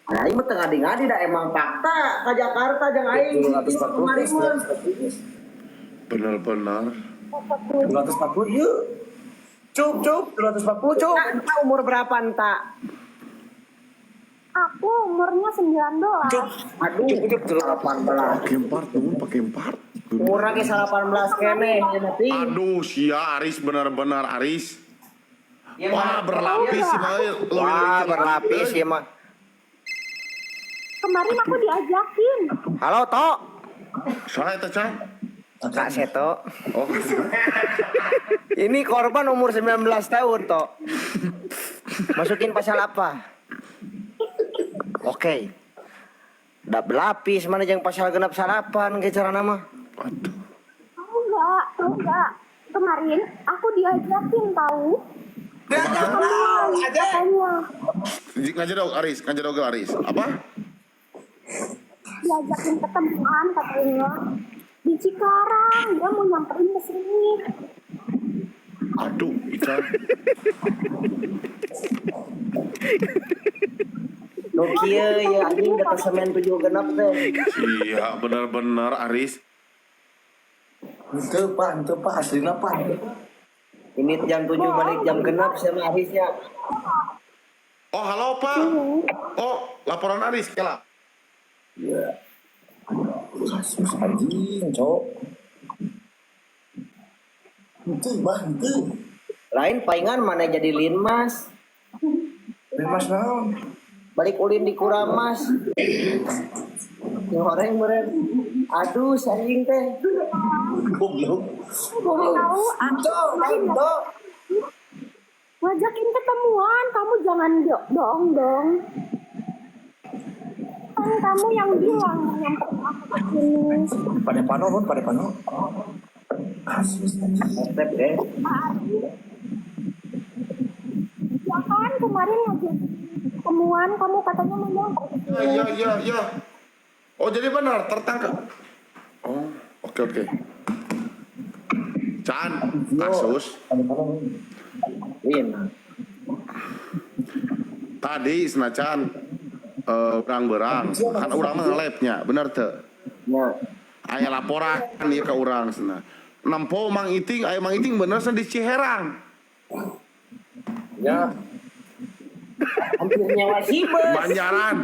Nah, ini tengah ngadi dah emang fakta ke Jakarta jeung aing 240. Benar-benar 240 yuk. Cup 240 cup. Enta umur berapa enta? Aku umurnya 19. Cup. Aduh, 18. pakai empart. Umur lagi 18 kene ya mati. Aduh, sia Aris benar-benar Aris. Ya, Wah, berlapis sih mah. Wah, berlapis ya mah. Kemarin aku diajakin. Halo, Tok. Soalnya itu, Chan. Kak Seto. Oh, Ini korban umur 19 tahun, Tok. Masukin pasal apa? Oke. Udah berlapis mana yang pasal genap salapan ke cara nama? waduh. Enggak. Kemarin aku diajakin tahu. Diajak aja. Katanya Ngajadog Aris. Apa? diajakin ketemuan katanya di Cikarang. Dia mau nyamperin ke sini. Aduh, Ican. Nokia ya anjing kata semen 7 genap teh. Iya, benar-benar Aris. Itu Pak, aslinya Pak. Ini jam 7 balik jam genap sama Arisnya. Oh, halo, Pak. Oh, laporan Aris, kela. Iya. Kasus anjing, cok. Itu, Bang, itu. Lain paingan mana jadi linmas. Mas naon? Balik ulin di Kuramas. Ngoreng meren. Aduh, anjing teh. Goblok. Tahu aku kemarin ngajakin ketemuan. Kamu jangan dong. Kan kamu yang bilang nyamperin aku ke sini. Pada pano. Kasus anjing. Step deh. Ya kan kemarin ngajak ketemuan kamu katanya mau nyamper ke sini. Iya. Oh, jadi benar tertangkap. Oh, oke. Chan, kasus. Lin. Tadi senacan berang-berang kan urang mah nge-live-nya, bener teu? Ya. Aya laporan ieu ka urang cenah. Nampo Mang Iting, aya Mang Iting bener di Ciherang. Ya. Hampir nyawa si bos. Banjaran.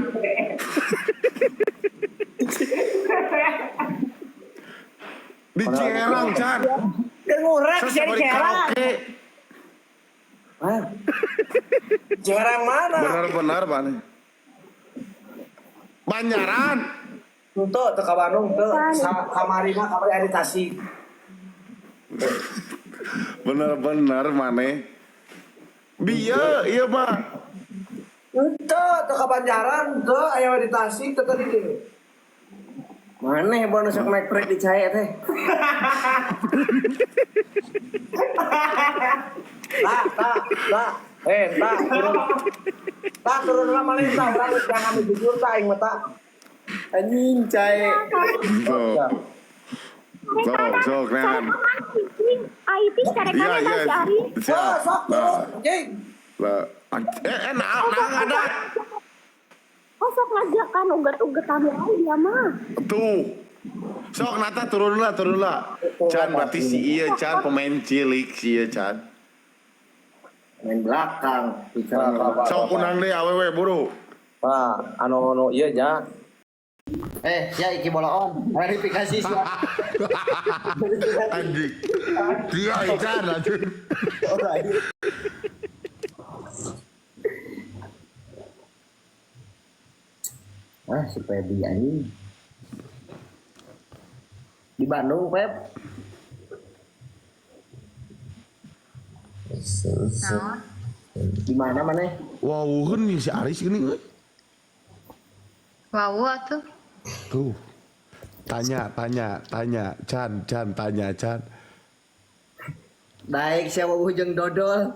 Di Ciherang, Chan. Kengurek Saya jadi di cerang. karaoke. Ah, Jarang mana? Bener-bener mana? Banjaran. Tuh, ke Bandung tuh. Kamarina kamari Tasik. Bener-bener mana? Bieu ieu mah. Tuh, ke Banjaran tuh aya di Tasik tuh tadi. mana heboh nusuk mic break di cahaya teh. Turun lah malah tak orang jangan jujur tak aing mata. Anjing cahaya. Sok, Nan. IT cari-cari masih hari. Siap. Sok turun, anjing. Lah, nah ada. Oh sok ngajak kan uget-ugetan dia mah. Tuh. Sok nata turun lah. Chan berarti si iya Chan pemain cilik si iya Chan. Main belakang. Bicara. Sok unang deh awewe buru. Nah, anu iya ja. Ya iki boloon. Verifikasi sih. Anjing. Dia Chan anjing. Si Feby anjing. Di Bandung, Feb. Di mana? Wow, kan si Aris gini euy. Wow tuh. Tuh. Tanya, Chan, tanya, Chan. Daek siapa hujung dodol.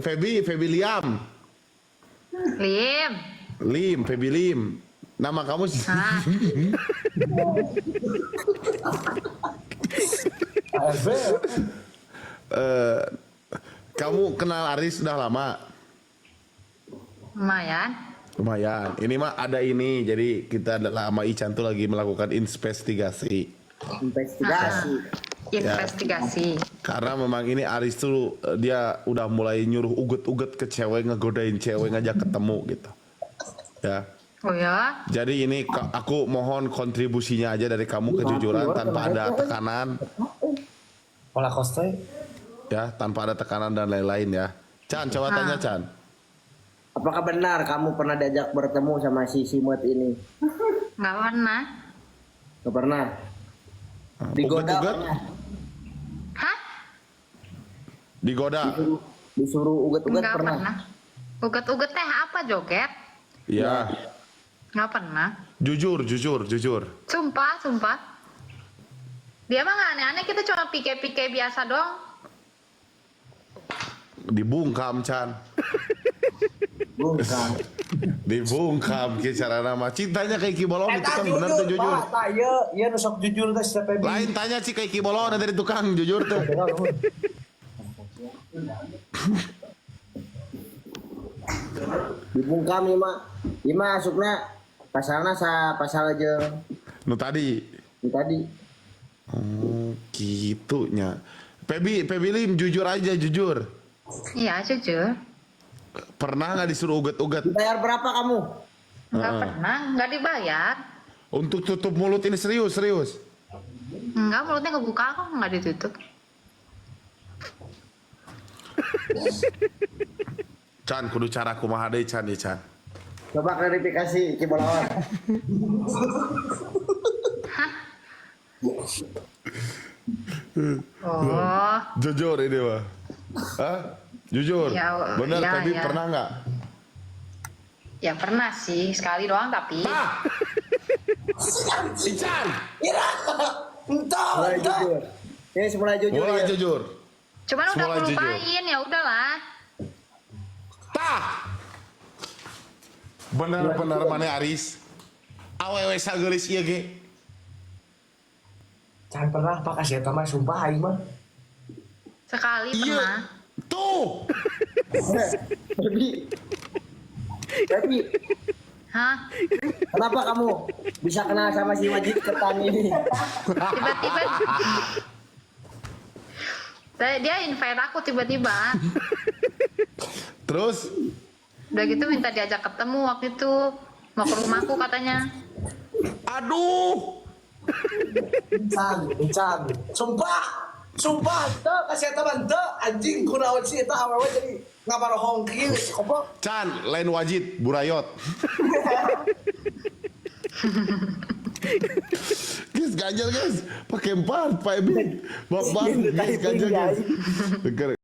Feby Liam. Feby Lim. Nama kamu sih. ARB. Kamu kenal Aris sudah lama? Lumayan. Lumayan. Ini mah ada ini. Jadi kita sama Ican tuh lagi melakukan investigasi. Investigasi. Investigasi. Karena memang ini Aris tuh dia udah mulai nyuruh uget-uget ke cewek, ngegodain cewek, ngajak ketemu gitu. Ya. Oh ya? Jadi ini aku mohon kontribusinya aja dari kamu kejujuran tanpa ada tekanan. Pola koste. Ya, tanpa ada tekanan dan lain-lain ya. Chan, coba tanya Chan. Apakah benar kamu pernah diajak bertemu sama si Simut ini? Nggak pernah. Gak pernah. Digoda Uget-uget? pernah? Hah? Digoda? Disuruh uget-uget Nggak pernah? pernah. Uget-uget teh apa joget? Ya. Nggak pernah. Jujur. Sumpah. Dia mah nggak aneh-aneh, kita cuma pike-pike biasa dong. Dibungkam Chan. Bukan. Dibungkam ke cara nama. Cintanya kayak Kibolon itu kan bener tuh jujur. Pak, tak iya nusok jujur teh siapa Lain tanya sih kayak Kibolon dari tukang jujur tuh. Dibungkam Ima asupna pasalna sa pasal aja Nu tadi. tadi. Oh, gitunya. Pebi Lim jujur aja jujur. Iya, jujur. Pernah nggak disuruh uget-uget? Bayar berapa kamu? Nggak pernah, nggak dibayar. Untuk tutup mulut ini serius. Nggak, mulutnya kebuka kok, nggak ditutup. Chan, kudu cara kumaha deui Chan ya Chan. Coba klarifikasi Kibolawan. Oh, Jujur ini mah. Hah? Jujur. Ya, Benar, ya, Pebi ya. pernah nggak? ya pernah sih, sekali doang tapi. Ah! Ican! Mulai jujur. Ini mulai jujur Mulai ya. jujur. Cuman udah Semula aku jujur. lupain, ya udahlah. Tah! Benar-benar mana Aris? Awewe sagelis ieu ge. Jangan pernah Pak kasih eta mah sumpah aing mah. Sekali Iya. pernah. Tuh. Tapi Hah? kenapa kamu bisa kenal sama si Wajid Ketan ini? Tiba-tiba dia invite aku tiba-tiba. Terus Udah gitu minta diajak ketemu waktu itu. Mau ke rumahku katanya. aduh. Encan. Sumpah, teu kasih eta mah teu anjing kunaon sih eta awewe jadi ngabarohong kieu kopok. Chan, lain wajid, burayot. Guys, ganjel guys. Pakai 4, Pak Ebi. Bak, guys, ganjel guys. Dengar.